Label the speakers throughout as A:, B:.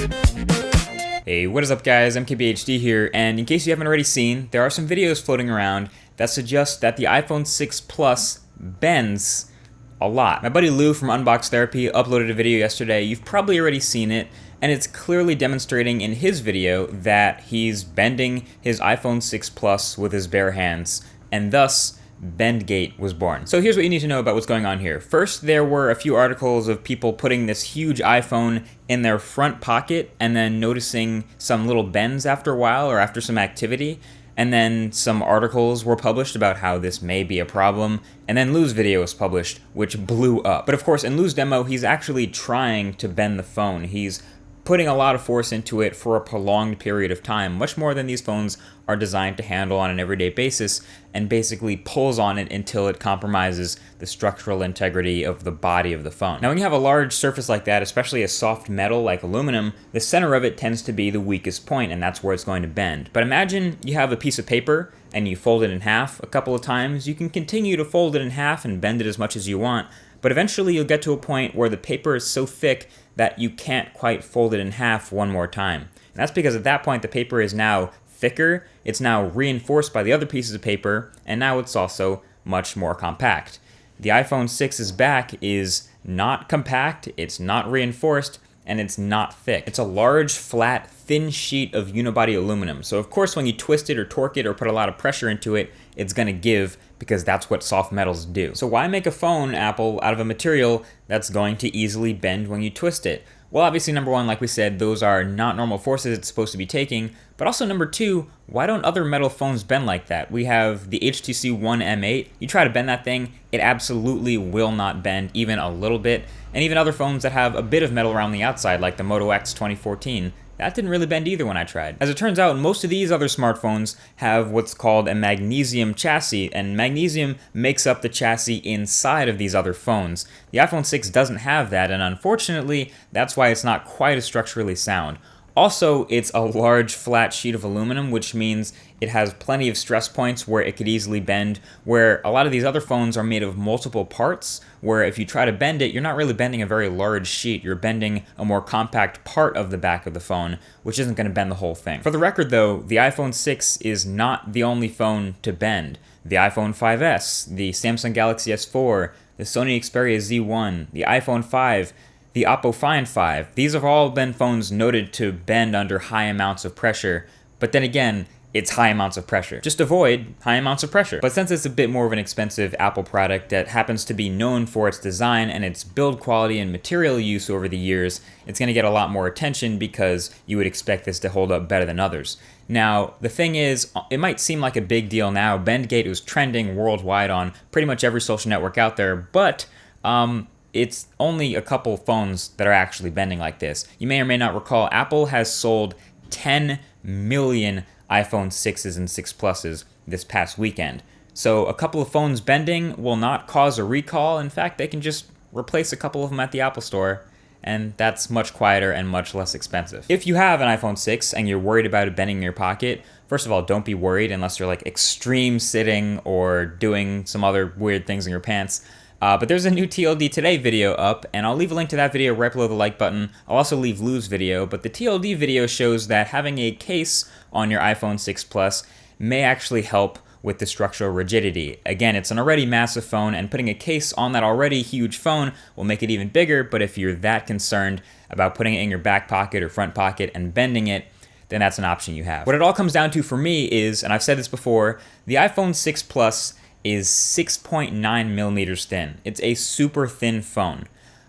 A: Hey, what is up guys, MKBHD here, and in case you haven't already seen, there are some videos floating around that suggest that the iPhone 6 Plus bends a lot. My buddy Lou from Unbox Therapy uploaded a video yesterday. You've probably already seen it, and it's clearly demonstrating in his video that he's bending his iPhone 6 Plus with his bare hands, and thus Bendgate was born. So here's what you need to know about what's going on here. First, there were a few articles of people putting this huge iPhone in their front pocket and then noticing some little bends after a while or after some activity. And then some articles were published about how this may be a problem. And then Lou's video was published, which blew up. But of course, in Lou's demo, he's actually trying to bend the phone. He's putting a lot of force into it for a prolonged period of time, much more than these phones are designed to handle on an everyday basis, and basically pulls on it until it compromises the structural integrity of the body of the phone. Now, when you have a large surface like that, especially a soft metal like aluminum, the center of it tends to be the weakest point, and that's where it's going to bend. But imagine you have a piece of paper and you fold it in half a couple of times. You can continue to fold it in half and bend it as much as you want, but eventually you'll get to a point where the paper is so thick that you can't quite fold it in half one more time. And that's because at that point the paper is now thicker, it's now reinforced by the other pieces of paper, and now it's also much more compact. The iPhone 6's back is not compact, it's not reinforced, and it's not thick. It's a large, flat, thin sheet of unibody aluminum. So of course when you twist it or torque it or put a lot of pressure into it, it's gonna give, because that's what soft metals do. So why make a phone, Apple, out of a material that's going to easily bend when you twist it? Well, obviously, number one, like we said, those are not normal forces it's supposed to be taking, but also number two, why don't other metal phones bend like that? We have the HTC One M8. You try to bend that thing, it absolutely will not bend even a little bit, and even other phones that have a bit of metal around the outside, like the Moto X 2014, that didn't really bend either when I tried. As it turns out, most of these other smartphones have what's called a magnesium chassis, and magnesium makes up the chassis inside of these other phones. The iPhone 6 doesn't have that, and unfortunately, that's why it's not quite as structurally sound. Also, it's a large flat sheet of aluminum, which means it has plenty of stress points where it could easily bend, where a lot of these other phones are made of multiple parts, where if you try to bend it, you're not really bending a very large sheet, you're bending a more compact part of the back of the phone, which isn't going to bend the whole thing. For the record though, the iPhone 6 is not the only phone to bend. The iPhone 5S, the Samsung Galaxy S4, the Sony Xperia Z1, the iPhone 5, the Oppo Find 5, these have all been phones noted to bend under high amounts of pressure, but then again, it's high amounts of pressure. Just avoid high amounts of pressure. But since it's a bit more of an expensive Apple product that happens to be known for its design and its build quality and material use over the years, it's gonna get a lot more attention because you would expect this to hold up better than others. Now, the thing is, it might seem like a big deal now. Bendgate was trending worldwide on pretty much every social network out there, but it's only a couple phones that are actually bending like this. You may or may not recall, Apple has sold 10 million iPhone 6s and 6 Pluses this past weekend. So a couple of phones bending will not cause a recall. In fact, they can just replace a couple of them at the Apple Store, and that's much quieter and much less expensive. If you have an iPhone 6 and you're worried about it bending in your pocket, first of all, don't be worried unless you're like extreme sitting or doing some other weird things in your pants. But there's a new TLD Today video up, and I'll leave a link to that video right below the like button. I'll also leave Lou's video, but the TLD video shows that having a case on your iPhone 6 Plus may actually help with the structural rigidity. Again, it's an already massive phone, and putting a case on that already huge phone will make it even bigger, but if you're that concerned about putting it in your back pocket or front pocket and bending it, then that's an option you have. What it all comes down to for me is, and I've said this before, the iPhone 6 Plus is 6.9 millimeters thin. It's a super thin phone.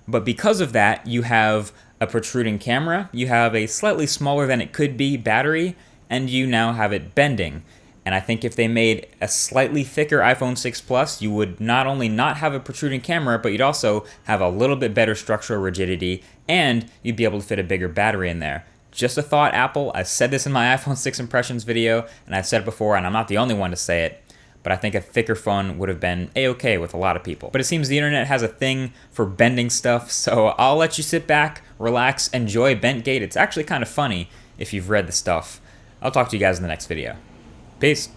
A: But because of that, you have a protruding camera, you have a slightly smaller than it could be battery, and you now have it bending. And I think if they made a slightly thicker iPhone 6 Plus, you would not only not have a protruding camera, but you'd also have a little bit better structural rigidity, and you'd be able to fit a bigger battery in there. Just a thought, Apple. I said this in my iPhone 6 impressions video, and I've said it before, and I'm not the only one to say it, but I think a thicker phone would have been a-okay with a lot of people. But it seems the internet has a thing for bending stuff, so I'll let you sit back, relax, enjoy Bendgate. It's actually kind of funny if you've read the stuff. I'll talk to you guys in the next video. Peace.